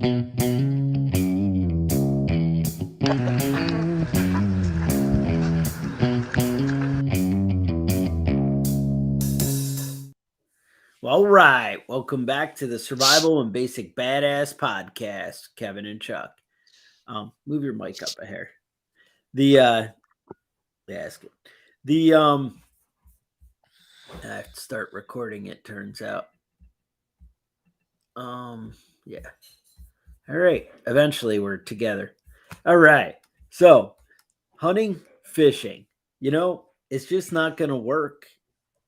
All right, welcome back to the Survival and Basic Badass Podcast, Kevin and Chuck. Move your mic up a hair. The yeah, that's good. The I have to start recording. It turns out. Yeah. All right. Eventually, we're together. All right. So, hunting, fishing. It's just not going to work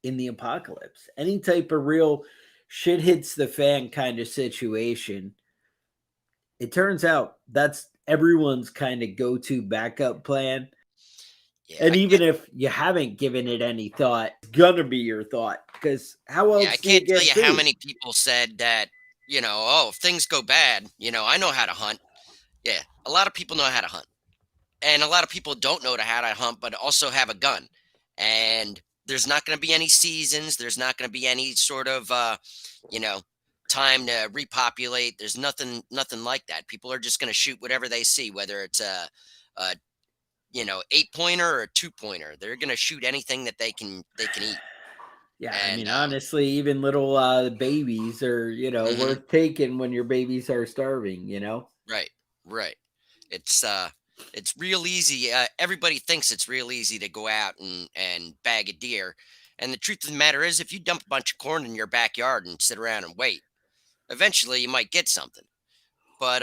in the apocalypse. Any type of real shit hits the fan kind of situation, it turns out that's everyone's kind of go-to backup plan. Yeah, And even if you haven't given it any thought, it's gonna be your thought because how yeah, I else do you can't tell get you how food? many people said that, oh, if things go bad, I know how to hunt. Yeah, a lot of people know how to hunt. And a lot of people don't know how to hunt, but also have a gun. And there's not going to be any seasons. There's not going to be any sort of, you know, time to repopulate. There's nothing like that. People are just going to shoot whatever they see, whether it's a 8 pointer or a 2 pointer. They're going to shoot anything that they can eat. Yeah, I And mean, honestly, even little babies are, mhm, worth taking when your babies are starving. right, right. It's uh it's real easy. Everybody thinks it's real easy to go out and bag a deer. And the truth of the matter is if you dump a bunch of corn in your backyard and sit around and wait, eventually you might get something. But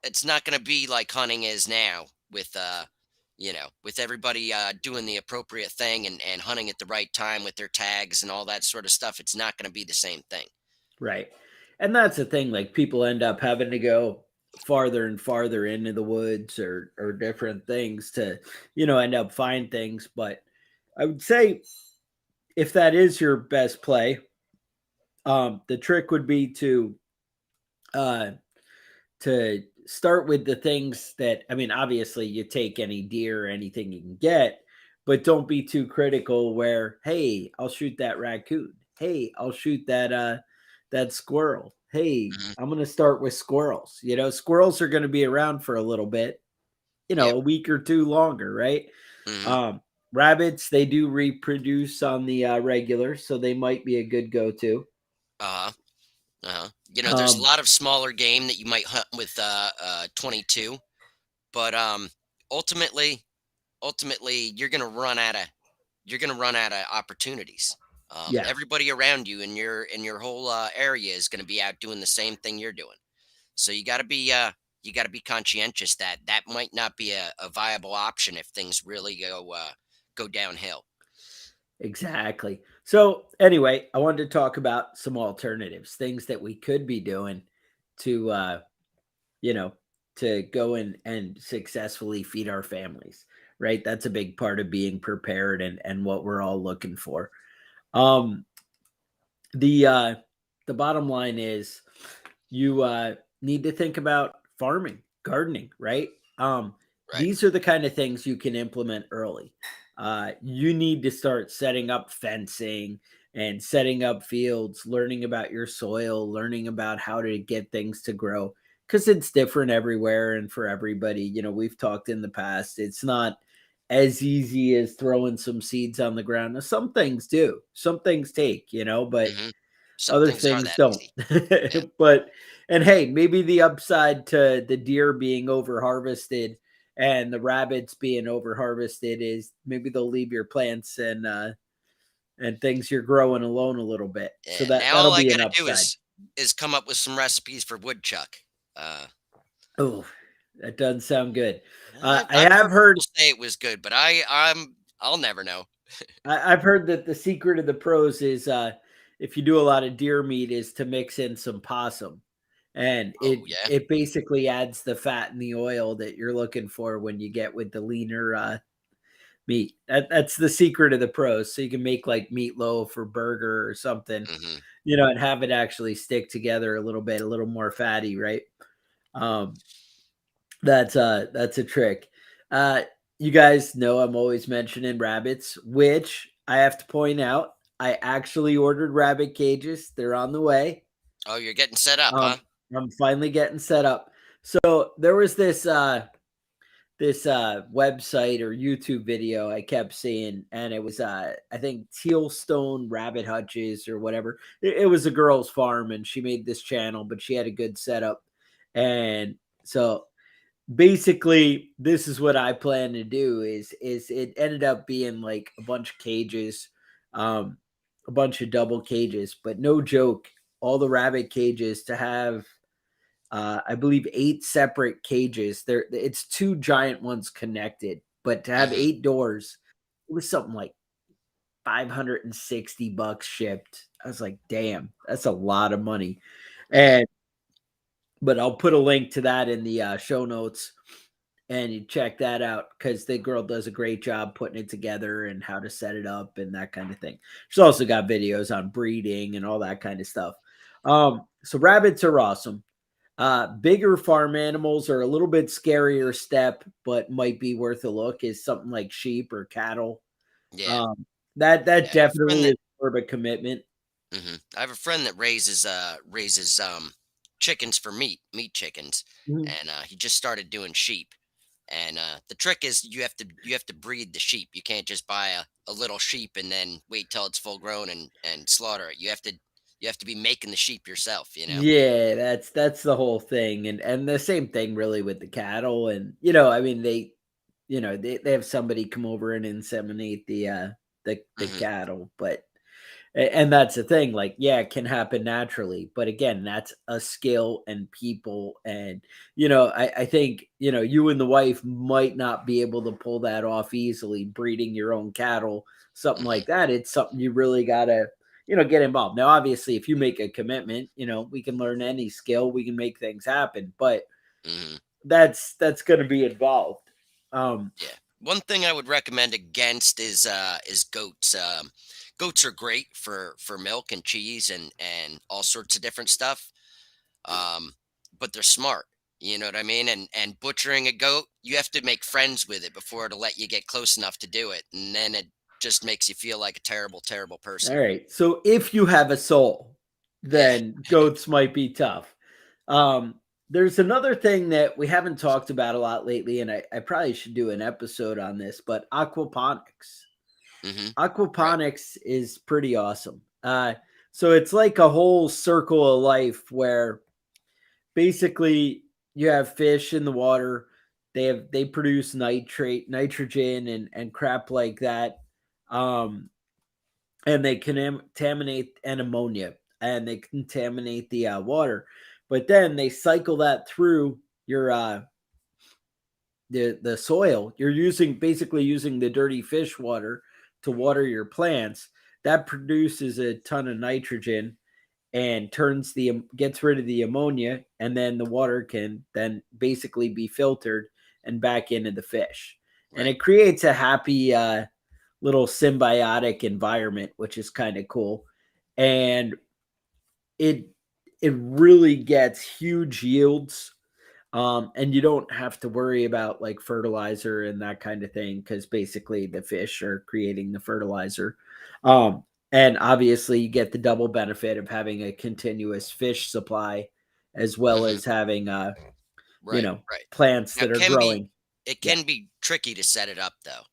it's not going to be like hunting is now with with everybody doing the appropriate thing and hunting at the right time with their tags and all that sort of stuff. It's not going to be the same thing. Right. And that's the thing, like people end up having to go farther and farther into the woods or different things to, end up find things. But I would say if that is your best play, the trick would be uh to start with the things that, I mean, obviously you take any deer or anything you can get, but don't be too critical where, hey, I'll shoot that raccoon. Hey, I'll shoot that squirrel. Hey, Hmm. I'm gonna start with squirrels. Squirrels are gonna be around for a little bit, Yep. a week or two longer, right? Hmm. Um, Rabbits, they do reproduce on the regular, so they might be a good go-to. Uh-huh. Uh-huh. There's a Um, lot of smaller game that you might hunt with 22, but ultimately ultimately you're going to run out of opportunities. yeah, Everybody around you in your whole area is going to be out doing the same thing you're doing. So you got to be conscientious that that might not be a viable option if things really go downhill. exactly. So, anyway, I wanted to talk about some alternatives, things that we could be doing to, you know, to go and successfully feed our families, right? That's a big part of being prepared and what we're all looking for. Um, the uh, the bottom line is you need to think about farming, gardening, right? Um, Right. these are the kind of things you can implement early. You need to start setting up fencing and setting up fields, learning about your soil, learning about how to get things to grow because it's different everywhere and for everybody. We've talked in the past, it's not as easy as throwing some seeds on the ground. Now, some things do, some things take, but Hmm. Some other things are things that don't. easy. Yeah. But and hey, maybe the upside to the deer being over harvested and the rabbits being over harvested is maybe they'll leave your plants and things you're growing alone a little bit. So Yeah. that Now that'll all I be an got to do upside. is come up with some recipes for woodchuck. Uh, Oh, that doesn't sound good. I I've have heard heard people say it was good, but I'll never know. I've heard that the secret of the pros is if you do a lot of deer meat is to mix in some possum, and Oh it yeah. it basically adds the fat and the oil that you're looking for when you get with the leaner meat. That's the secret of the pros. So you can make like meatloaf or burger or something, Hmm. and have it actually stick together a little bit, a little more fatty, right? Um, that's a trick. Uh, you guys know I'm always mentioning rabbits, which I have to point out. I actually ordered rabbit cages. They're on the way. Oh, you're getting set up, huh? Um, I'm finally getting set up. So there was this website or YouTube video I kept seeing, and it was I think Tealstone Rabbit Hutches or whatever. It was a girl's farm, and she made this channel, but she had a good setup, and so basically this is what I plan to do. Is it ended up being like a bunch of cages, um, a bunch of double cages, but no joke, all the rabbit cages to have I believe 8 separate cages. There it's 2 giant ones connected, but to have Hmm. 8 doors, it was something like $560 shipped. I was like, "Damn, that's a lot of money." Hmm. And but I'll put a link to that in the show notes, and you check that out because the girl does a great job putting it together and how to set it up and that kind of thing. She's also got videos on breeding and all that kind of stuff. So rabbits are awesome. Bigger farm animals are a little bit scarier step, but might be worth a look. Is something like sheep or cattle. Yeah. Um, that Yeah. I have a friend definitely that is more of a commitment. I have a friend that raises chickens for meat chickens, Mhm. and he just started doing sheep. And the trick is you have to breed the sheep. You can't just buy a little sheep and then wait till it's full grown and slaughter it. You have to be making the sheep yourself. You know. Yeah, that's the whole thing, and the same thing really with the cattle, and I mean they have somebody come over and inseminate the Hmm. cattle, but and that's the thing, like, yeah, it can happen naturally, but again, that's a skill and people, and I think you and the wife might not be able to pull that off easily, breeding your own cattle, something Hmm. like that. It's something you really gotta get involved. Now, obviously, if you make a commitment, we can learn any skill, we can make things happen, but Hmm. that's going to be involved. um Yeah. One thing I would recommend against is goats. Goats are great for milk and cheese and all sorts of different stuff. Um, but they're smart. You know what I mean? And butchering a goat, you have to make friends with it before it'll let you get close enough to do it, and then it just makes you feel like a terrible, terrible all person. right, so if you have a soul, Yeah. then goats might be tough. um there's another thing that we haven't talked about a lot lately, and I probably should do an episode on this, but aquaponics. Hmm. Right. Aquaponics is pretty awesome. So it's like a whole circle of life where basically you have fish in the water. They produce nitrogen and crap like that. Um, and they contaminate and ammonia, and they contaminate the water. But then they cycle that through your the soil. You're basically using the dirty fish water to water your plants. That produces a ton of nitrogen and gets rid of the ammonia, and then the water can then basically be filtered and back into the fish, and Right. it creates a happy little symbiotic environment, which is kind of cool. And it it really gets huge yields, and you don't have to worry about like fertilizer and that kind of thing, because basically the fish are creating the fertilizer. Um, and obviously, you get the double benefit of having a continuous fish supply, as well Hmm. as having you Right. know, Right. plants Now, that are growing. it Yeah, can be tricky to set it up though.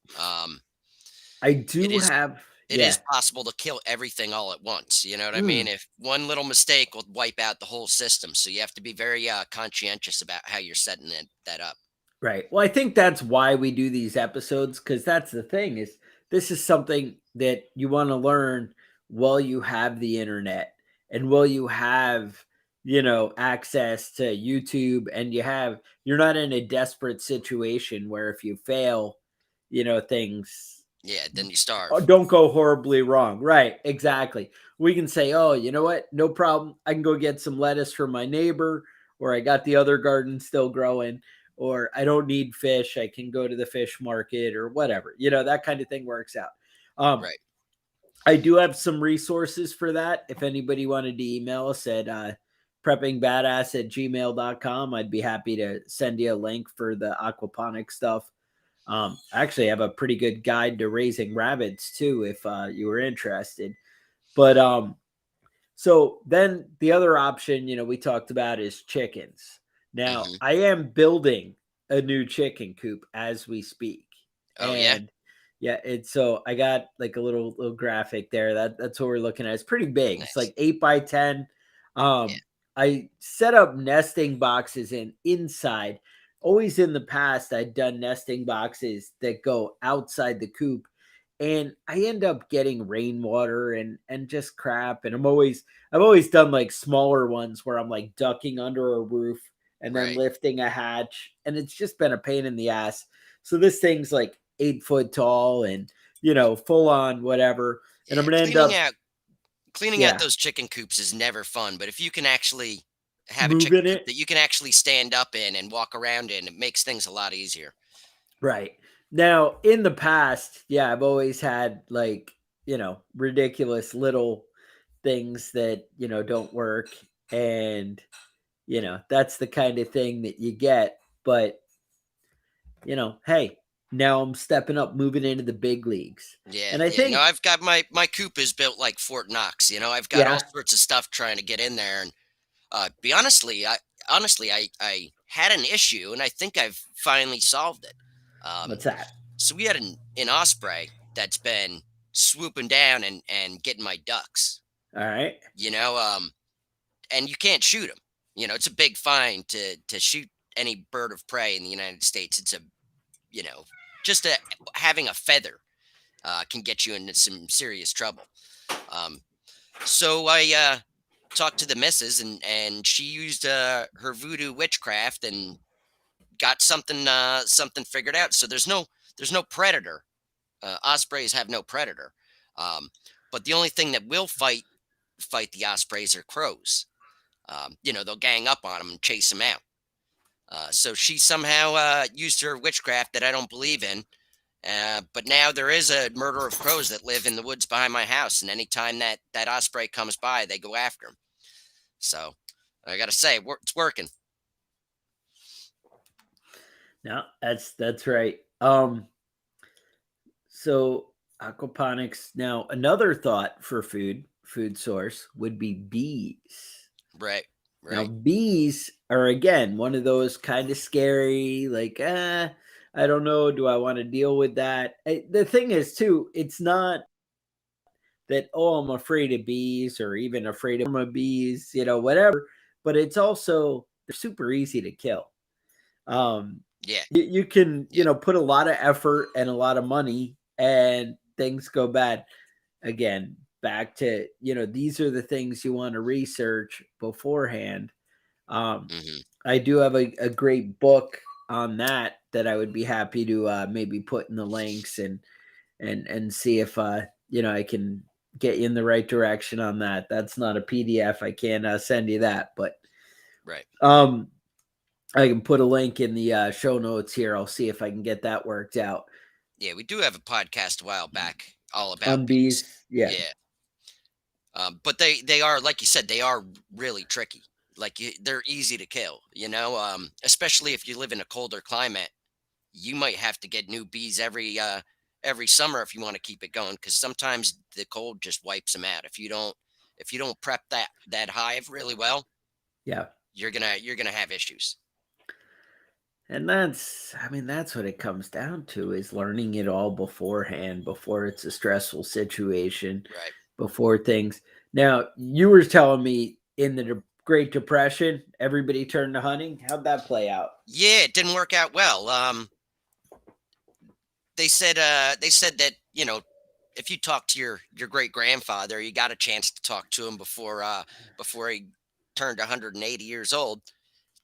I It do is have. it is Yeah. possible to kill everything all at once. You know what I mean? Mm. If one little mistake will wipe out the whole system, so you have to be very conscientious about how you're setting that up. Right. Well, I think that's why we do these episodes, because that's the thing, is this is something that you want to learn while you have the internet, and while you have, access to YouTube, and you're not in a desperate situation where if you fail, things Yeah, then you starve. don't go horribly wrong. Right. Exactly. We can say, oh, you know what? No problem. I can go get some lettuce from my neighbor, or I got the other garden still growing, or I don't need fish. I can go to the fish market or whatever. That kind of thing works out. Um, Right. I do have some resources for that. If anybody wanted to email us at preppingbadass@gmail.com, I'd be happy to send you a link for the aquaponic stuff. I actually have a pretty good guide to raising rabbits too, if you were interested. But So then the other option, we talked about is chickens. Now, Hmm. I am building a new chicken coop as we speak. Oh yeah, And yeah, it's so I got like a little graphic there. That's what we're looking at. It's pretty big. It's nice. like 8 by 10. Yeah, I set up nesting boxes in inside. Always in the past, I'd done nesting boxes that go outside the coop, and I end up getting rainwater and just crap. And I've always done like smaller ones where I'm like ducking under a roof and then right. lifting a hatch, and it's just been a pain in the ass. So this thing's like 8 foot tall and full on whatever. And I'm Yeah, gonna end up cleaning out yeah those chicken coops is never fun, but if you can actually have a chicken moving coop it. that you can actually stand up in and walk around in, it makes things a lot easier. Right. Now, in the past, yeah, I've always had like, ridiculous little things that, don't work. And, that's the kind of thing that you get. But, hey, now I'm stepping up, moving into the big leagues. Yeah, And I yeah. No, think, I've got my coop is built like Fort Knox. I've got all yeah, sorts of stuff trying to get in there. And be honestly, I had an issue, and I think I've finally solved it. Um, what's that? so we had an osprey that's been swooping down and getting my ducks. All right. You know, and you can't shoot them. It's a big fine to shoot any bird of prey in the United States. It's a you know just having a feather can get you into some serious trouble. Um, so I talked to the missus, and she used her voodoo witchcraft and got something figured out. So there's no predator. Ospreys have no predator, um, but the only thing that will fight the ospreys are crows. They'll gang up on them and chase them out. So she somehow used her witchcraft that I don't believe in. But now there is a murder of crows that live in the woods behind my house, and anytime that osprey comes by, they go after him. So I got to say, it's working. No, that's right. So aquaponics. Now, another thought for food source would be bees. Right, Now, right. bees are again one of those kind of scary, like, I don't know, do I want to deal with that? The thing is, too, it's not that, oh, I'm afraid of bees or even afraid of bees, whatever, but it's also they're super easy to kill. Um, Yeah, you can, yeah. put a lot of effort and a lot of money and things go bad. Again, back to, these are the things you want to research beforehand. um, Hmm. I do have a great book on that I would be happy to maybe put in the links and see if I can get you in the right direction on that. That's not a PDF. I can't send you that, but Right. um, I can put a link in the show notes here. I'll see if I can get that worked out Yeah, we do have a podcast a while back all on about bees. bees. Yeah, Yeah, but they are, like you said, they are really tricky. Like they're easy to kill. Especially if you live in a colder climate, you might have to get new bees every summer if you want to keep it going, because sometimes the cold just wipes them out. If you don't prep that hive really well, yeah. you're gonna have issues. And that's what it comes down to is learning it all beforehand, before it's a stressful situation, Right. before things. Now, you were telling me in the Great Depression, everybody turned to hunting. How'd that play out? Yeah, it didn't work out well. They said that if you talk to your great grandfather, you got a chance to talk to him before he turned 180 years old.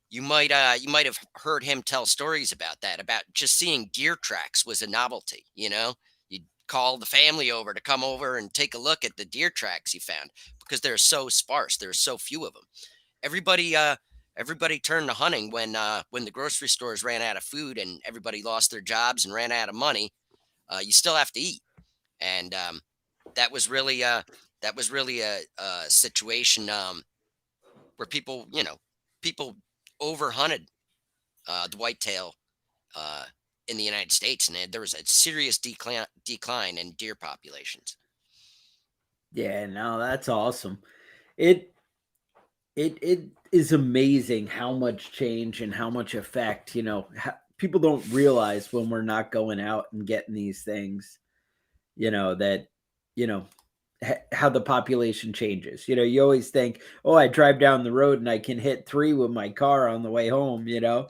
You might have heard him tell stories about that, about just seeing deer tracks was a novelty. You'd call the family over to come over and take a look at the deer tracks you found, because they're so sparse. There's so few of them. Everybody turned to hunting when the grocery stores ran out of food and everybody lost their jobs and ran out of money. You still have to eat, and that was really a situation where people overhunted the whitetail uh, in the United States, and there was a serious decline in deer populations. Yeah, no, that's awesome. it it is amazing how much change and how much effect, people don't realize when we're not going out and getting these things, that, you know, how the population changes. You always think, oh, I drive down the road and I can hit three with my car on the way home. Yeah,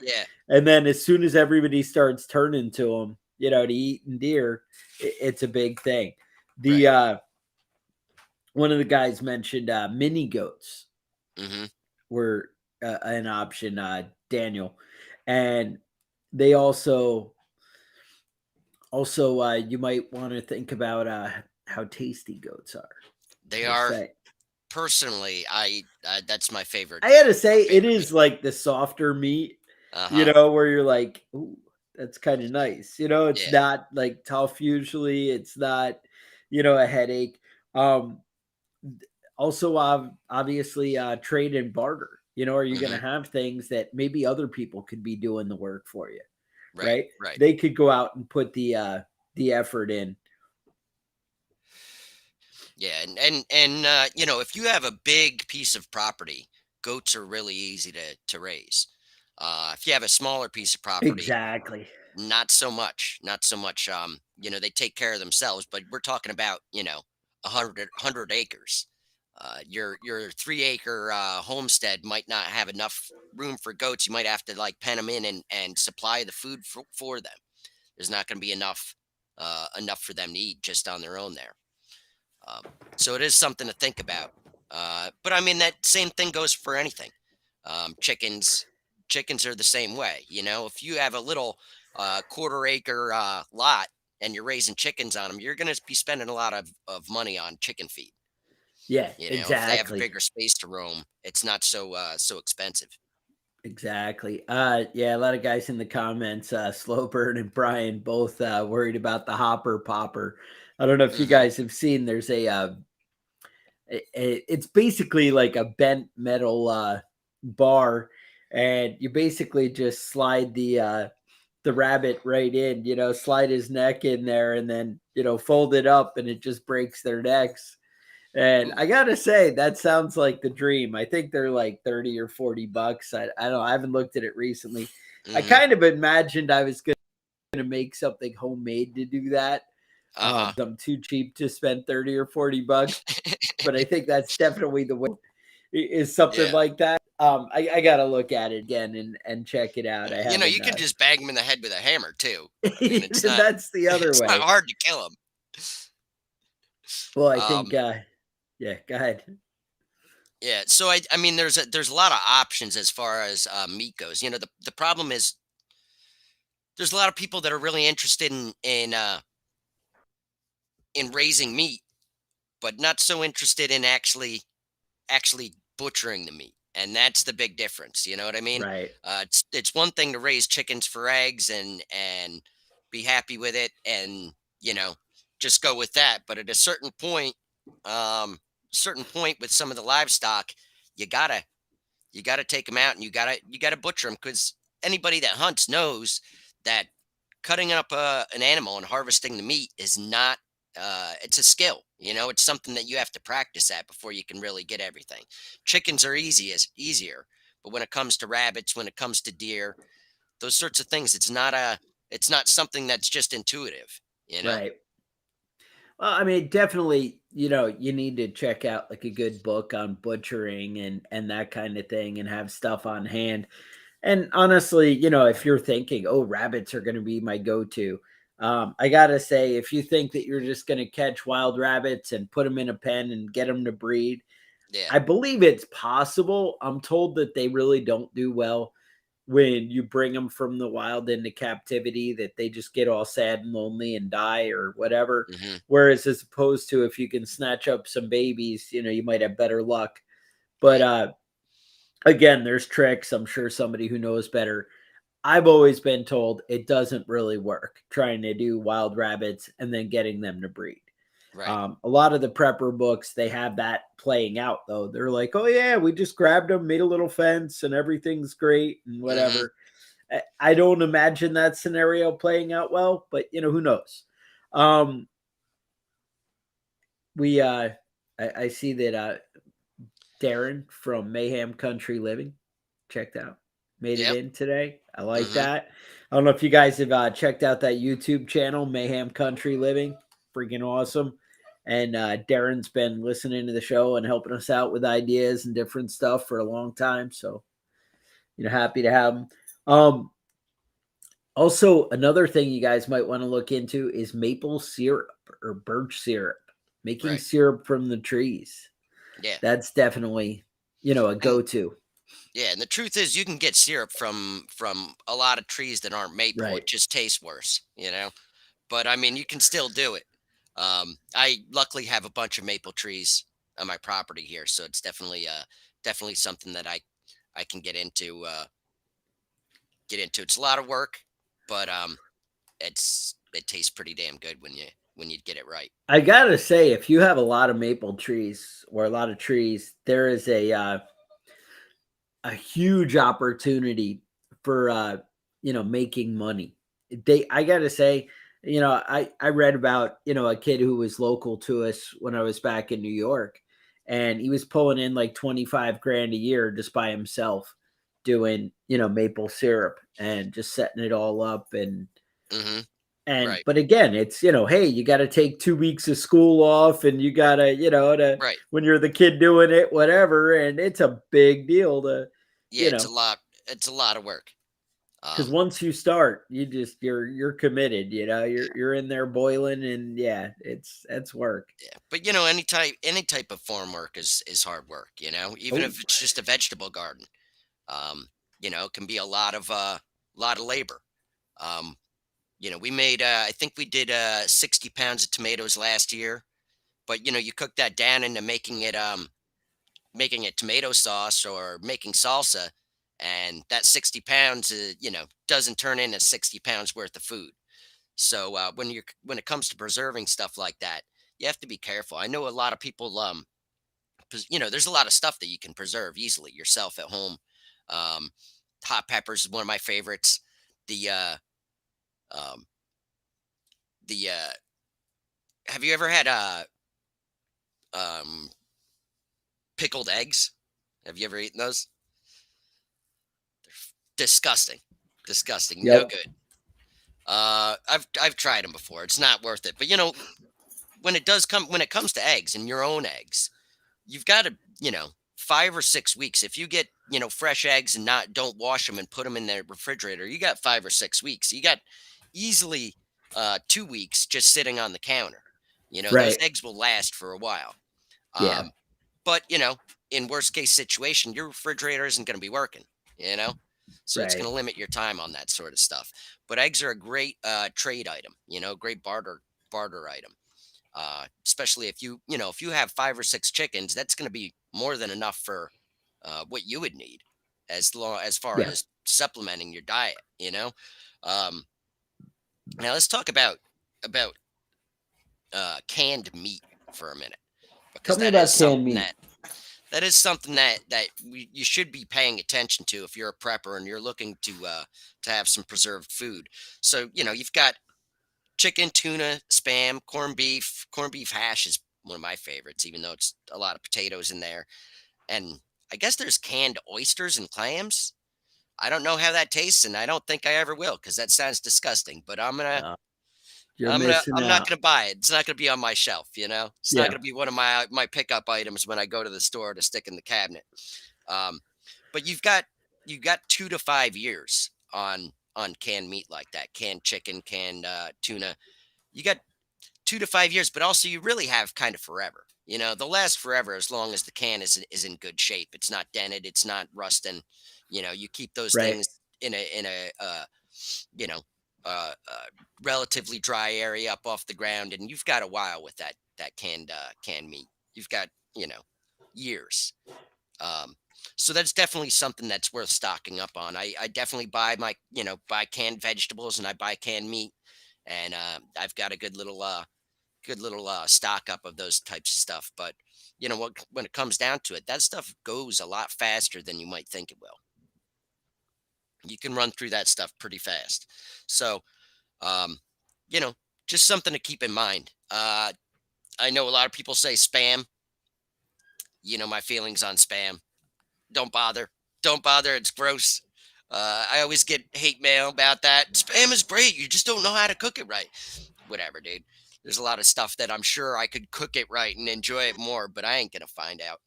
And then as soon as everybody starts turning to them, to eat and deer, it's a big thing. The right. One of the guys mentioned mini goats Hmm. were an option, Daniel, and they also you might want to think about how tasty goats are. They Just are, say, personally, I that's my favorite, I gotta my say, it favorite meat. is like the softer meat, Uh-huh. where you're like, ooh, that's kind of nice. It's Yeah. not like tough usually. It's not, a headache. Um, Also, obviously, trade and barter. Are you going to Hmm. have things that maybe other people could be doing the work for you, Right, right? right. They could go out and put the effort in. Yeah, and if you have a big piece of property, goats are really easy to raise. If you have a smaller piece of property, Exactly. not so much, not so much. They take care of themselves, but we're talking about, 100 acres. Your 3 acre homestead might not have enough room for goats. You might have to like pen them in and supply the food for them. There's not going to be enough for them to eat just on their own there. Um, so it is something to think about. But I mean, that same thing goes for anything. Chickens are the same way. If you have a little quarter acre lot and you're raising chickens on them, you're going to be spending a lot of money on chicken feed. Yeah, If they have a exactly. bigger space to roam, it's not so expensive. Exactly. Yeah, a lot of guys in the comments, Slowbird and Brian, both worried about the hopper popper. I don't know if you Hmm. guys have seen. There's it's basically like a bent metal bar, and you basically just slide the rabbit right in. Slide his neck in there, and then fold it up, and it just breaks their necks. And Ooh. I gotta say, that sounds like the dream. I think they're like 30 or $40. I don't know. I haven't looked at it recently. I Hmm. kind of imagined I was gonna make something homemade to do that. Uh huh. I'm too cheap to spend 30 or $40, but I think that's definitely the way, is something Yeah. like that. I gotta look at it again and check it out. Yeah. I You haven't can just bang them in the head with a hammer too. I mean, it's not that's the other it's not way. hard to kill them. Well, I think Um, yeah, go ahead. Yeah, so I mean there's a lot of options as far as meat goes. The problem is there's a lot of people that are really interested in raising meat, but not so interested in actually butchering the meat, and that's the big difference. You know what I mean? Right, It's one thing to raise chickens for eggs and be happy with it, and you know just go with that. But at a certain point with some of the livestock, you gotta take them out and you gotta butcher them because anybody that hunts knows that cutting up an animal and harvesting the meat is not it's a skill. It's something that you have to practice at before you can really get everything. Chickens are easier, but when it comes to rabbits, when it comes to deer, those sorts of things, it's not something that's just intuitive you know right. Well, I mean, definitely, you need to check out like a good book on butchering and that kind of thing and have stuff on hand. And honestly, if you're thinking, oh, rabbits are going to be my go-to, I gotta say, if you think that you're just going to catch wild rabbits and put them in a pen and get them to breed, yeah. I believe it's possible. I'm told that they really don't do well when you bring them from the wild into captivity, that they just get all sad and lonely and die or whatever. Hmm. Whereas as opposed to if you can snatch up some babies, you might have better luck. But Right. again, there's tricks. I'm sure somebody who knows better. I've always been told it doesn't really work trying to do wild rabbits and then getting them to breed. Right. A lot of the prepper books, they have that playing out though. They're like, oh yeah, we just grabbed them, made a little fence, and everything's great and Hmm. whatever. I don't imagine that scenario playing out well, but who knows? Um, we I see that Darren from Mayhem Country Living. Checked out. Made it Yep. in today. I like Hmm. that. I don't know if you guys have checked out that YouTube channel, Mayhem Country Living. Freaking awesome. And Darren's been listening to the show and helping us out with ideas and different stuff for a long time. So, happy to have him. Um, Also, another thing you guys might want to look into is maple syrup or birch syrup, making Right. syrup from the trees. Yeah. That's definitely, a And go to. yeah, and the truth is you can get syrup from a lot of trees that aren't maple. Right. It just tastes worse, you know? But I mean, you can still do it. I luckily have a bunch of maple trees on my property here, so it's definitely something that I can get into. It's a lot of work, but it tastes pretty damn good when you get it right. I gotta say, if you have a lot of maple trees or a lot of trees, there is a huge opportunity for making money. I gotta say, I read about a kid who was local to us when I was back in New York, and he was pulling in like 25 grand a year just by himself doing maple syrup and just setting it all up. Hmm. And Right. but again, it's hey, you got to take 2 weeks of school off, and you gotta Right. when you're the kid doing it, whatever, and it's a big deal to Yeah, you know it's a lot of work. because Um, once you start, you're committed. You're in there boiling, and yeah, it's work. yeah, but any type of farm work is hard work. Even Oh, if it's just a vegetable garden. Um, it can be a lot of labor. Um, we made I think we did 60 pounds of tomatoes last year, but you cook that down into making it tomato sauce or making salsa, and that 60 pounds doesn't turn into 60 pounds worth of food. So when it comes to preserving stuff like that, you have to be careful. I know a lot of people there's a lot of stuff that you can preserve easily yourself at home. um Hot peppers is one of my favorites. The um the have you ever had um pickled eggs? Have you ever eaten those? Disgusting. Disgusting, no yep, good. I've tried them before. It's not worth it. But when it comes to eggs and your own eggs, you've got to 5 or 6 weeks. If you get fresh eggs and not don't wash them and put them in the refrigerator, you got 5 or 6 weeks. You got easily 2 weeks just sitting on the counter. Those right, eggs will last for a while. yeah, um, but in worst case situation, your refrigerator isn't going to be working. you know so it's going right, to limit your time on that sort of stuff. But eggs are a great trade item, great barter item. Especially if you have 5 or 6 chickens, that's going to be more than enough for what you would need, as far yeah. as supplementing your diet. Um, Now let's talk about canned meat for a minute, Tell because me about canned meat. that is something you should be paying attention to if you're a prepper and you're looking to have some preserved food. So you've got chicken, tuna, spam, corned beef hash is one of my favorites, even though it's a lot of potatoes in there. And I guess there's canned oysters and clams. I don't know how that tastes, and I don't think I ever will, because that sounds disgusting. But Uh, you're missing I'm not out. gonna buy it. It's not gonna be on my shelf. It's not Yeah, gonna be one of my pickup items when I go to the store to stick in the cabinet. Um, but you've got 2 to 5 years on canned meat like that, canned chicken, canned tuna. You got 2 to 5 years, but also you really have kind of forever. They'll last forever as long as the can is in good shape. It's not dented. It's not rusting. You keep those right. things in a you know relatively dry area up off the ground, and you've got a while with that canned meat. You've got years. Um, so that's definitely something that's worth stocking up on. I definitely buy canned vegetables, and I buy canned meat, and I've got a good little stock up of those types of stuff. But when it comes down to it, that stuff goes a lot faster than you might think it will. You can run through that stuff pretty fast. So, um, you know, just something to keep in mind. I know a lot of people say spam. you know my feelings on spam. Don't bother. Don't bother. It's gross. I always get hate mail about that. Spam is great. You just don't know how to cook it right. Whatever, dude. There's a lot of stuff that I'm sure I could cook it right and enjoy it more, but I ain't gonna find out.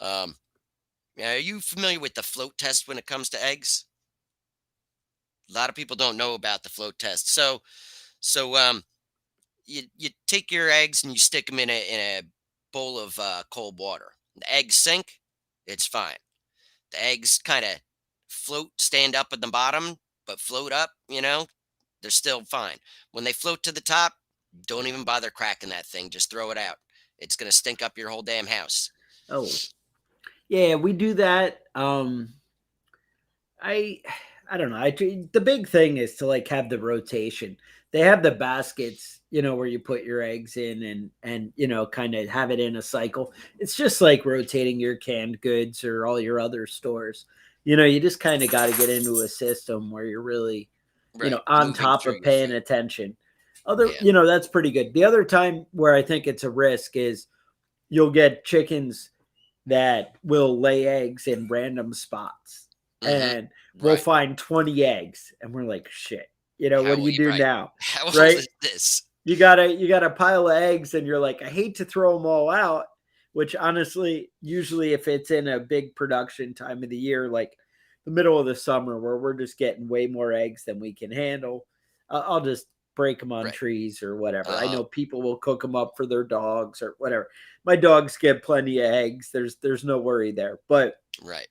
Um, yeah, are you familiar with the float test when it comes to eggs? A lot of people don't know about the float test. So you take your eggs and you stick them in a bowl of cold water. The eggs sink, it's fine. The eggs kind of float, stand up at the bottom, but float up. They're still fine. When they float to the top, don't even bother cracking that thing. Just throw it out. It's gonna stink up your whole damn house. Oh, yeah, we do that. I I don't know. The big thing is to like have the rotation. They have the baskets, where you put your eggs in and kind of have it in a cycle. It's just like rotating your canned goods or all your other stores. You just kind of got to get into a system where you're really, Right, on moving top through of your paying food. attention. Yeah. That's pretty good. The other time where I think it's a risk is you'll get chickens that will lay eggs in random spots, Mm-hmm. and we'll Right. find 20 eggs and we're like, shit, what How do will you you? do Right. now? How old Right? is this? You got a pile of eggs and you're like, I hate to throw them all out, which honestly, usually if it's in a big production time of the year, like the middle of the summer where we're just getting way more eggs than we can handle, I'll just break them on Right. trees or whatever. Uh I huh. know people will cook them up for their dogs or whatever. My dogs get plenty of eggs. There's no worry there. But Right.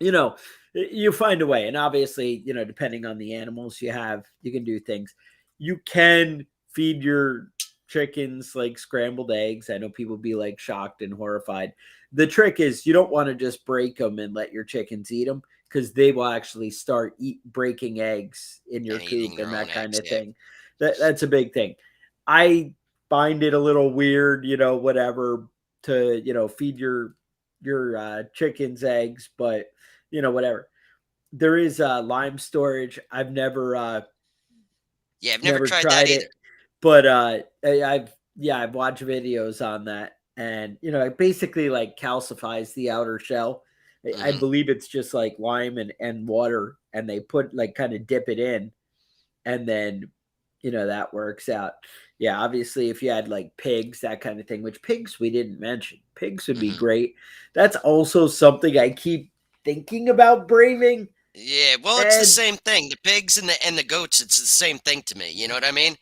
you know, you find a way. And obviously, depending on the animals you have, you can do things. You can feed your chickens like scrambled eggs. I know people be like shocked and horrified. The trick is you don't want to just break them and let your chickens eat them because they will actually start breaking eggs in your And eating coop their and own that kind eggs. of Yeah. thing. That's a big thing. I find it a little weird, whatever, to feed your chickens eggs, but whatever. There is lime storage. I've Yeah. I've never never tried that tried either. it, but I've watched videos on that, and it basically like calcifies the outer shell. I Mm-hmm. believe it's just like lime and water, and they put like kind of dip it in, and then that works out. Yeah, obviously if you had like pigs, that kind of thing, which pigs we didn't mention. Pigs would be Mm-hmm. great. That's also something I keep thinking about braving. Yeah. Well, it's the And same thing. The pigs and the goats. It's the same thing to me. You know what I mean?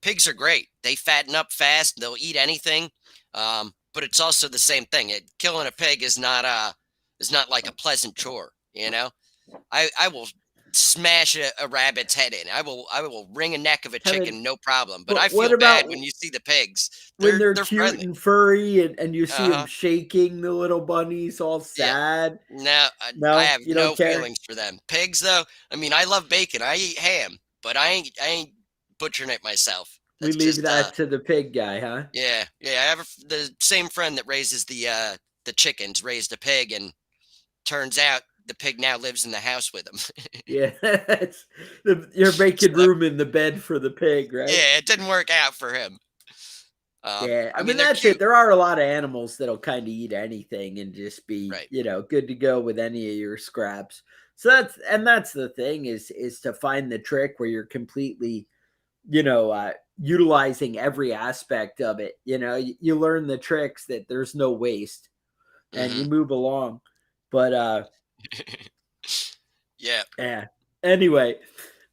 Pigs are great. They fatten up fast. They'll eat anything. But it's also the same thing. Killing a pig is not like a pleasant chore. I will smash a rabbit's head in. I will wring a neck of a Kevin, chicken, no problem. But I but what feel bad about when you see the pigs. when they're They're cute friendly. and furry and you see Uh them huh. shaking the little bunnies all Yeah. sad? No, I No, have you don't no care. feelings for them. Pigs, though. I mean, I love bacon. I eat ham, but I ain't butchering it myself. We That's leave just that to the pig guy, huh? yeah, yeah. I have the same friend that raises the chickens, raised a pig, and turns out the pig now lives in the house with him. Yeah, you're making So room in the bed for the pig, right? yeah, it didn't work out for him. Yeah, I I mean mean they're that's it. cute, There are a lot of animals that'll kind of eat anything and just be, right? good to go with any of your scraps. So that's the thing is to find the trick where you're completely, utilizing every aspect of it. You learn the tricks that there's no waste and you Hmm. move along. But Yeah. yeah. Anyway,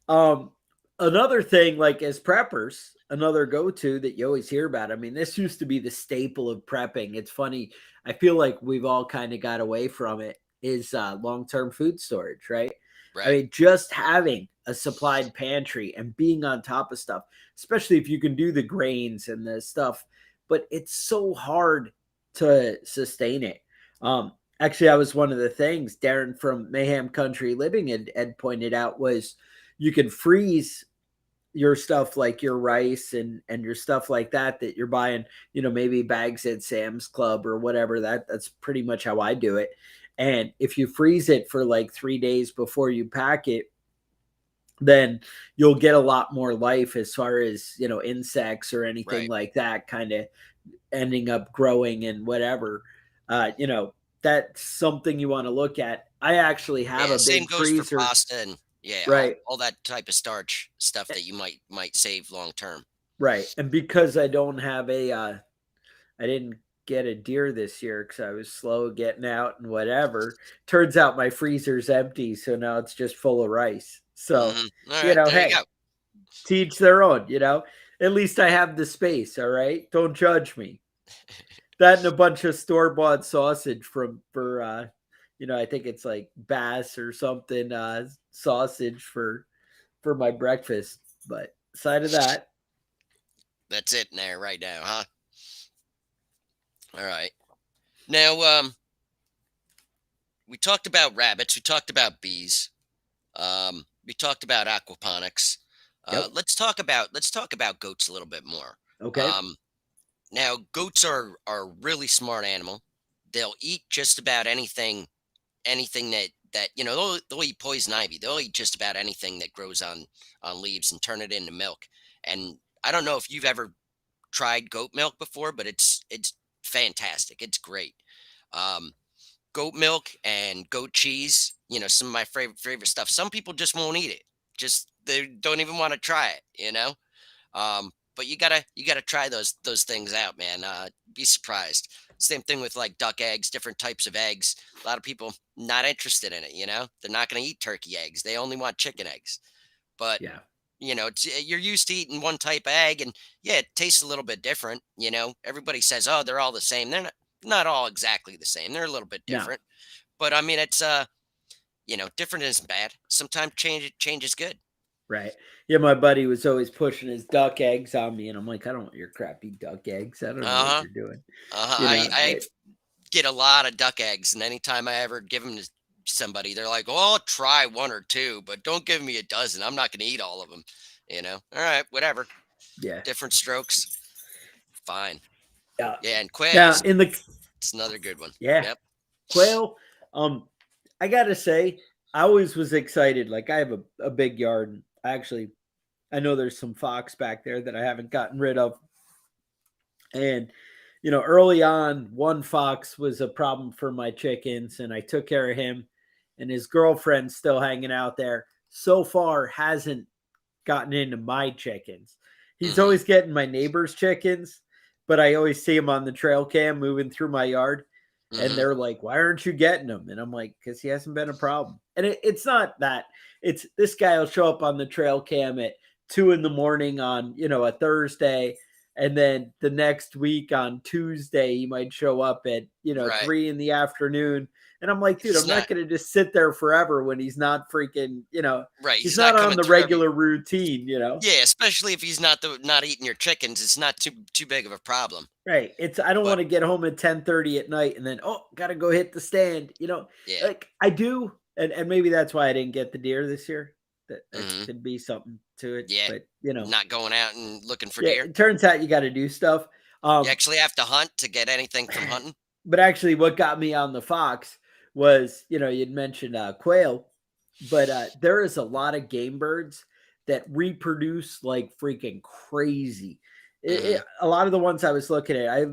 um, another thing, like as preppers, another go-to that you always hear about. I mean, this used to be the staple of prepping. It's funny. I feel like we've all kind of got away from it. Is long-term food storage, right? I Right. mean, just having a supplied pantry and being on top of stuff, especially if you can do the grains and the stuff. But it's so hard to sustain it. Actually, that was one of the things Darren from Mayhem Country Living had pointed out was you can freeze your stuff like your rice and your stuff like that you're buying, maybe bags at Sam's Club or whatever. That's pretty much how I do it. And if you freeze it for like 3 days before you pack it, then you'll get a lot more life as far as, insects or anything Right. like that kind of ending up growing and whatever. Uh, you know, that's something you want to look at. I actually have Yeah, a same big goes for freezer, pasta and yeah, right? all that type of starch stuff that you might save long term. Right. And because I don't have I didn't get a deer this year because I was slow getting out and whatever. Turns out my freezer's empty, so now it's just full of rice. So, All right, there you hey, go. teach their own. At least I have the space, all right? Don't judge me. That and a bunch of store-bought sausage from for I think it's like Bass or something, sausage for my breakfast. But aside of that, That's it in there right now, huh? All right. Now, we talked about rabbits. We talked about bees. We talked about aquaponics. yep. Let's talk about goats a little bit more. Okay. Um, Now, goats are a really smart animal. They'll eat just about anything that they'll eat poison ivy. They'll eat just about anything that grows on leaves and turn it into milk. And I don't know if you've ever tried goat milk before, but it's fantastic. It's great. Um, Goat milk and goat cheese, some of my favorite stuff. Some people just won't eat it. Just they don't even want to try it, but you gotta try those things out, man. Be surprised. Same thing with like duck eggs, different types of eggs. A lot of people not interested in it. They're not going to eat turkey eggs. They only want chicken eggs. But Yeah. you're used to eating one type of egg, and yeah, it tastes a little bit different. Everybody says, oh, they're all the same. They're not all exactly the same. They're a little bit No. different. But I mean, it's different isn't bad. Sometimes change is good. Right. Yeah, my buddy was always pushing his duck eggs on me, and I'm like, I don't want your crappy duck eggs. I don't know Uh what huh. you're doing. Uh huh. You I know, I it, get a lot of duck eggs, and anytime I ever give them to somebody, they're like, "Well, I'll try one or two, but don't give me a dozen. I'm not going to eat all of them." All right, whatever. yeah. Different strokes, fine. Yeah. Yeah, and Now quails. in the It's another good one. yeah Yep. quail, I gotta say, I always was excited. Like I have a big yard. And I know there's some fox back there that I haven't gotten rid of, and early on, one fox was a problem for my chickens, and I took care of him. And his girlfriend's still hanging out there. So far, hasn't gotten into my chickens. He's Mm-hmm. always getting my neighbor's chickens, but I always see him on the trail cam moving through my yard. And Mm-hmm. they're like, "Why aren't you getting him?" And I'm like, "Because he hasn't been a problem." And it's not that. It's this guy will show up on the trail cam at 2 in the morning on a Thursday, and then the next week on Tuesday he might show up at Right. 3 in the afternoon. And I'm like, dude, He's I'm not not going to just sit there forever when he's not freaking, right. he's He's not not on coming the through every. regular routine. Yeah, especially if he's not eating your chickens. It's not too big of a problem. Right. I don't But want to get home at 10:30 at night and then gotta go hit the stand. yeah. Like I do, and maybe that's why I didn't get the deer this year. That Mm-hmm. could be something to it. Yeah. But Not going out and looking for yeah, deer. it turns out you gotta do stuff. You Um actually have to hunt to get anything from hunting. but actually what got me on the fox was, you'd mentioned quail, but there is a lot of game birds that reproduce like freaking crazy. Mm-hmm. A lot of the ones I look at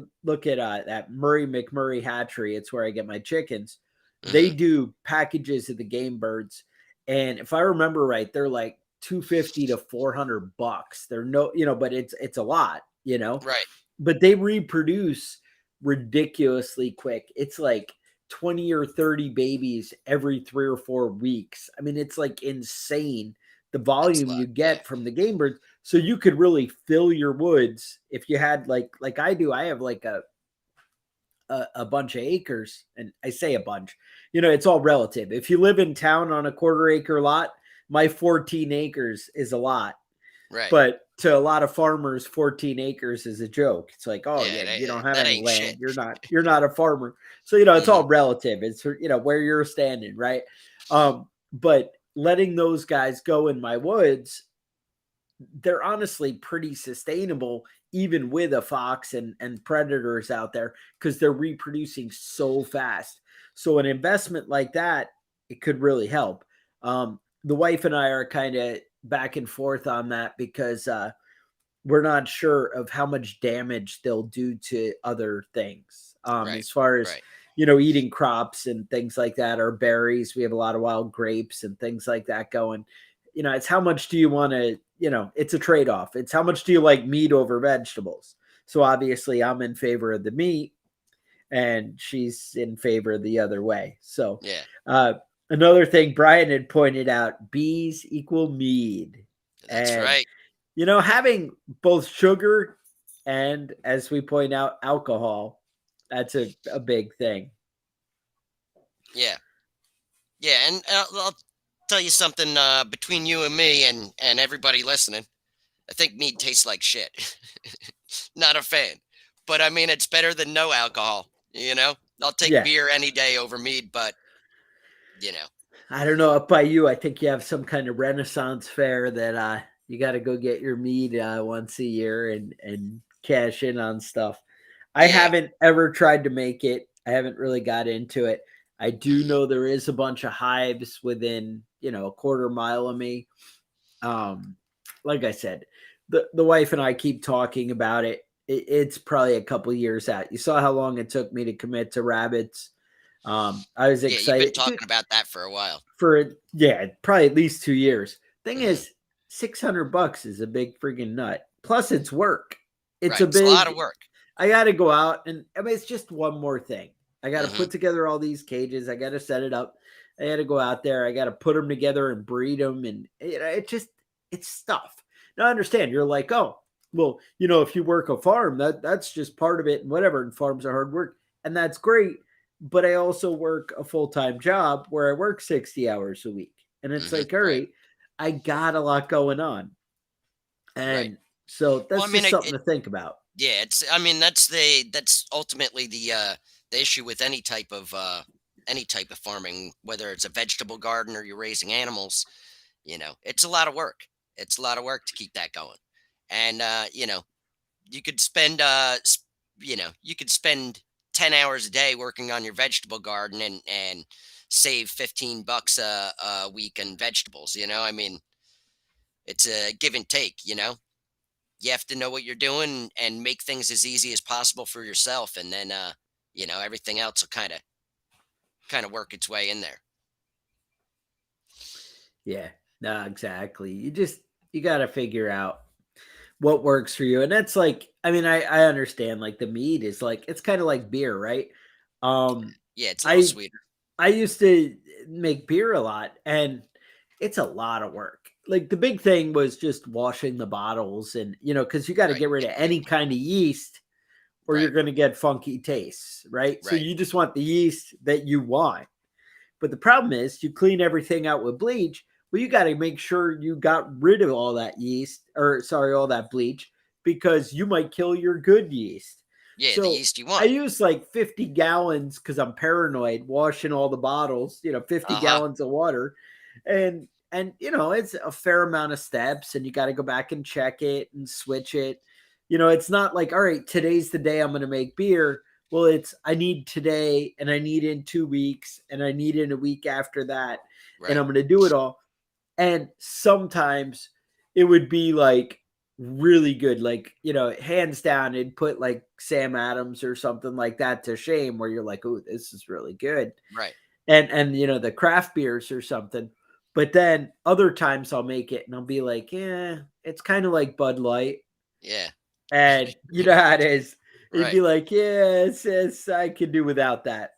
that Murray McMurray hatchery. It's where I get my chickens. They Mm-hmm. do packages of the game birds, and if I remember right, they're like 250 to $400. They're but it's a lot. Right. But they reproduce ridiculously quick. It's like 20 or 30 babies every 3 or 4 weeks. I mean, it's like insane the That's a volume lot. you Yeah. get from the game birds. So you could really fill your woods if you had like I do. I have like a bunch of acres, and I say a bunch. It's all relative. If you live in town on a quarter-acre lot, my 14 acres is a lot, Right. but to a lot of farmers, 14 acres is a joke. It's like, oh Yeah. yeah, you don't have That any ain't shit. land. You're not a farmer. So, it's Mm-hmm. all relative. It's where you're standing, right? But letting those guys go in my woods, they're honestly pretty sustainable, even with a fox and predators out there, because they're reproducing so fast. So an investment like that, it could really help. The wife and I are kind of back and forth on that because we're not sure of how much damage they'll do to other things. Right. As far as Right. eating crops and things like that, or berries, we have a lot of wild grapes and things like that going. It's how much do you want to, it's a trade off. It's how much do you like meat over vegetables? So obviously, I'm in favor of the meat, and she's in favor of the other way. So, Yeah. uh, another thing Brian had pointed out: bees equal mead, That's and right. having both sugar and, as we point out, alcohol, that's a big thing. Yeah. Yeah. And I'll tell you something, between you and me and everybody listening. I think mead tastes like shit. Not a fan. But I mean, it's better than no alcohol, you know? I'll take Yeah. beer any day over mead, but, you know, I don't know. Up by you, I think you have some kind of Renaissance fair that you got to go get your mead once a year and cash in on stuff. I yeah. haven't ever tried to make it. I haven't really got into it. I do Mhm. know there is a bunch of hives within, a quarter mile of me. Um, like I said, the wife and I keep talking about it. It's probably a couple years out. You saw how long it took me to commit to rabbits. I was Yeah, you've been excited, dude, talking about that for a while. for probably at least 2 years. Thing Mhm. is, $600 is a big freaking nut. Plus, it's work. It's Right. a It's a lot big. of work. I got to go out, and I mean, it's just one more thing. I got to Mhm. put together all these cages. I got to set it up. I got to go out there. I got to put them together and breed them, and it's stuff. Now, I understand. You're like, oh, well, if you work a farm, that's just part of it, and whatever. And farms are hard work, and that's great. But I also work a full time job where I work 60 hours a week, and it's Mhm. like, all Right. right, I got a lot going on, Right. and so Well, I that's mean, just something to think about. yeah, it's I mean, that's ultimately the issue with any type of farming, whether it's a vegetable garden or you're raising animals, it's a lot of work. It's a lot of work to keep that going. And you could spend you could spend 10 hours a day working on your vegetable garden and save $15 a week in vegetables, I mean, it's a give and take, you have to know what you're doing and make things as easy as possible for yourself, and then everything else will kind of work its way in there. Yeah, no, exactly. You got to figure out what works for you, and that's like, I mean, I understand. Like the meat is like it's kind of like beer, right? Um, Yeah, it's a little I sweeter. I used to make beer a lot, and it's a lot of work. Like the big thing was just washing the bottles, and because you got to Right. get rid Get of clean. any kind of yeast, or you're Right. going to get funky tastes, right? So Right. you just want the yeast that you want. But the problem is, you clean everything out with bleach. Well, you got to make sure you got rid of all that yeast, or sorry, all that bleach, because you might kill your good yeast. Yeah, the So yeast you I want. use like 50 gallons because I'm paranoid, washing all the bottles, 50 Uh-huh. gallons of water. And it's a fair amount of steps, and you got to go back and check it and switch it. It's not like, all right, today's the day I'm going to make beer. Well, it's I need today, and I need in 2 weeks, and I need in a week after that, and Right. I'm going to do it all. And sometimes it would be like really good, like, hands down, it'd put like Sam Adams or something like that to shame, where you're like, oh, this is really good. Right. And the craft beers or something. But then other times I'll make it and I'll be like, yeah, it's kind of like Bud Light. Yeah. And you know how it is. You'd Right. be like, yeah, I could do without that.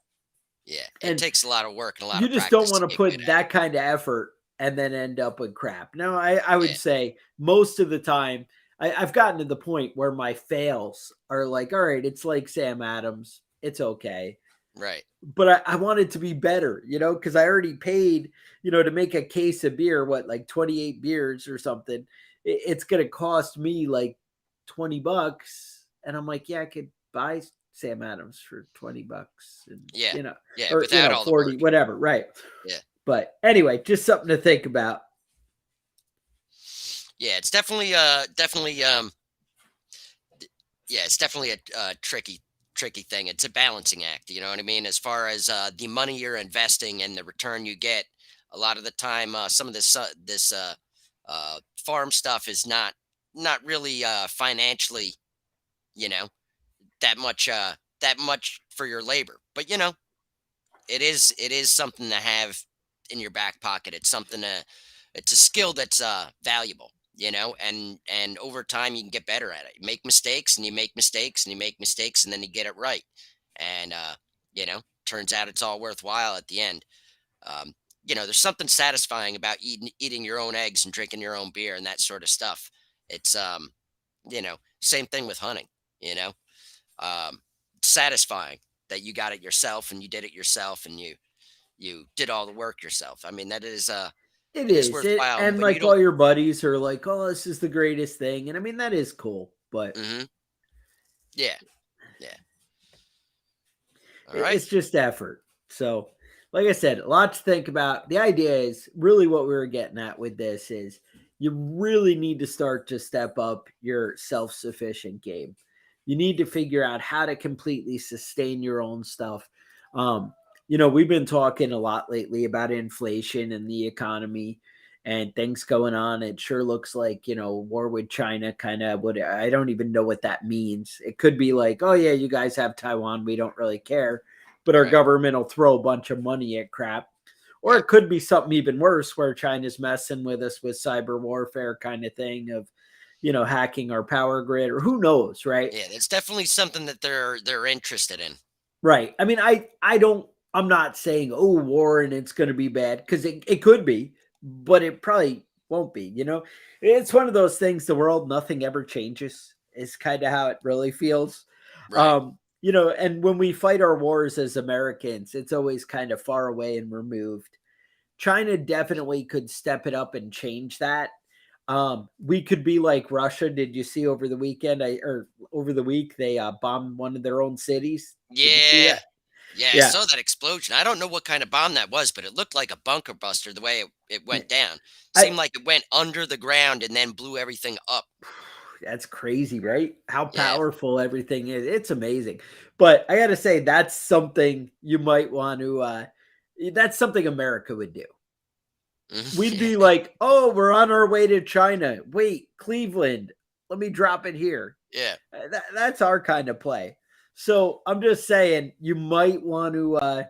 Yeah. It And takes a lot of work and a lot you of just don't practice want to to get good put at it. that kind of effort and then end up with crap. No, I would Yeah. say most of the time, I've gotten to the point where my fails are like, all right, it's like Sam Adams. It's okay. Right. But I want it to be better, because I already paid, to make a case of beer, what, like 28 beers or something. It's going to cost me like $20. And I'm like, yeah, I could buy Sam Adams for $20 and, Yeah. Yeah. or, Without all the 40, work. whatever. Right. Yeah. But anyway, just something to think about. Yeah. It's definitely yeah, it's definitely a tricky thing. It's a balancing act, you know what I mean? As far as the money you're investing and the return you get, a lot of the time, some of this Farm stuff is not really financially, you know, that much for your labor. But it is something to have in your back pocket. It's something to it's a skill that's valuable, and over time you can get better at it. You make mistakes and you make mistakes and you make mistakes and then you get it right. And turns out it's all worthwhile at the end. Um, there's something satisfying about eating your own eggs and drinking your own beer and that sort of stuff. It's same thing with hunting, you know. Um, satisfying that you got it yourself and you did it yourself and you did all the work yourself. I mean, It it is is. worthwhile And when you like don't. all your buddies are like, "Oh, this is the greatest thing." And I mean, that is cool, but Hmm. Yeah, yeah. All right. it's just effort. So, like I said, a lot to think about. The idea is really what we were getting at with this is you really need to start to step up your self-sufficient game. You need to figure out how to completely sustain your own stuff. Um, we've been talking a lot lately about inflation and the economy and things going on. It sure looks like, war with China kind of what I don't even know what that means. It could be like, oh yeah, you guys have Taiwan, we don't really care, but our Right. government will throw a bunch of money at crap. Or Right. it could be something even worse where China's messing with us with cyber warfare kind of thing of, hacking our power grid or who knows, right? Yeah, it's definitely something that they're interested in. Right. I mean, I'm not saying war and it's going to be bad because it could be, but it probably won't be. It's one of those things. The world, nothing ever changes. Is kind of how it really feels. Right. And when we fight our wars as Americans, it's always kind of far away and removed. China definitely could step it up and change that. We could be like Russia. Did you see over the weekend? Or over the week they bombed one of their own cities. Did you see Yeah. that? Yeah, I Yeah. saw that explosion. I don't know what kind of bomb that was, but it looked like a bunker buster the way it Yeah. went down. I Seemed like it went under the ground and then blew everything up. That's crazy, right? How Yeah. powerful everything is. It's amazing. But I got to say that's something you might want to that's something America would do. We'd be Mhm. like, "Oh, we're on our way to China. Wait, Cleveland. Let me drop it here." Yeah. That's our kind of play. So, I'm just saying you might want to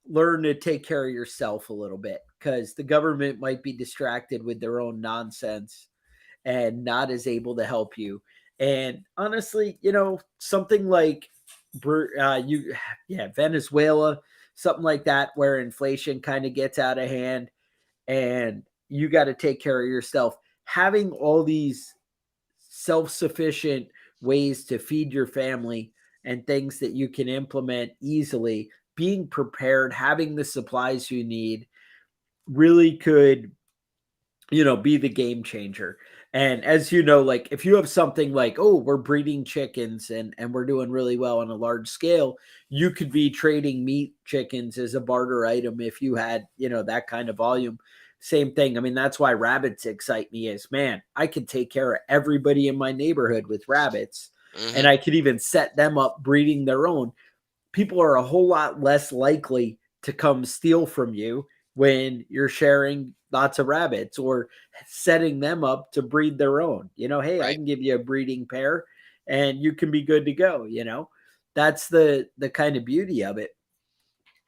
learn to take care of yourself a little bit cuz the government might be distracted with their own nonsense and not as able to help you. And honestly, something like you yeah, Venezuela, something like that where inflation kind of gets out of hand and you got to take care of yourself. Having all these self-sufficient ways to feed your family and things that you can implement easily, being prepared, having the supplies you need really could be the game changer. And as you know, like if you have something like, oh, we're breeding chickens and we're doing really well on a large scale, you could be trading meat chickens as a barter item if you had, that kind of volume. Same thing. I mean, that's why rabbits excite me is man, I could take care of everybody in my neighborhood with rabbits and Mhm. I could even set them up breeding their own. People are a whole lot less likely to come steal from you when you're sharing lots of rabbits or setting them up to breed their own. Hey, I Right. can give you a breeding pair and you can be good to go. That's the kind of beauty of it.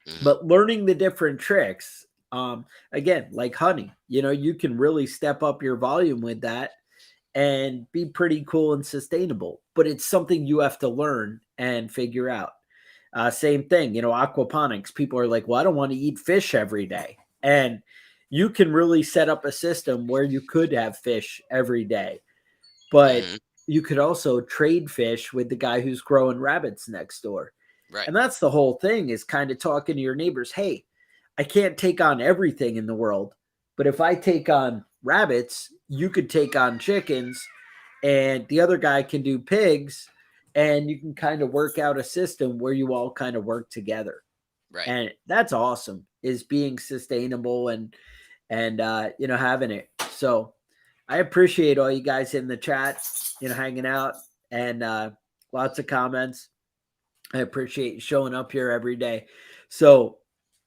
Mhm. But learning the different tricks, again, like honey, you can really step up your volume with that and be pretty cool and sustainable. But it's something you have to learn and figure out. Same thing, aquaponics. People are like, well, I don't want to eat fish every day. And you can really set up a system where you could have fish every day, but Mhm. you could also trade fish with the guy who's growing rabbits next door. Right. And that's the whole thing is kind of talking to your neighbors. Hey, I can't take on everything in the world, but if I take on rabbits, you could take on chickens and the other guy can do pigs and you can kind of work out a system where you all kind of work together. Right. And that's awesome is being sustainable and having it. So I appreciate all you guys in the chat, hanging out and lots of comments. I appreciate you showing up here every day. So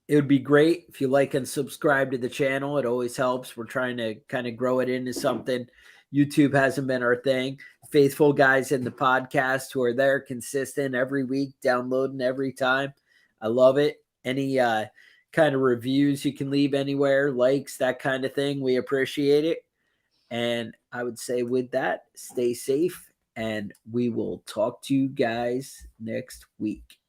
It would be great if you like and subscribe to the channel. It always helps. We're trying to kind of grow it into something. YouTube hasn't been our thing. Faithful guys in the podcast who are there consistent every week, downloading every time. I love it. Any kind of reviews you can leave anywhere, likes, that kind of thing. We appreciate it. And I would say with that, stay safe and we will talk to you guys next week.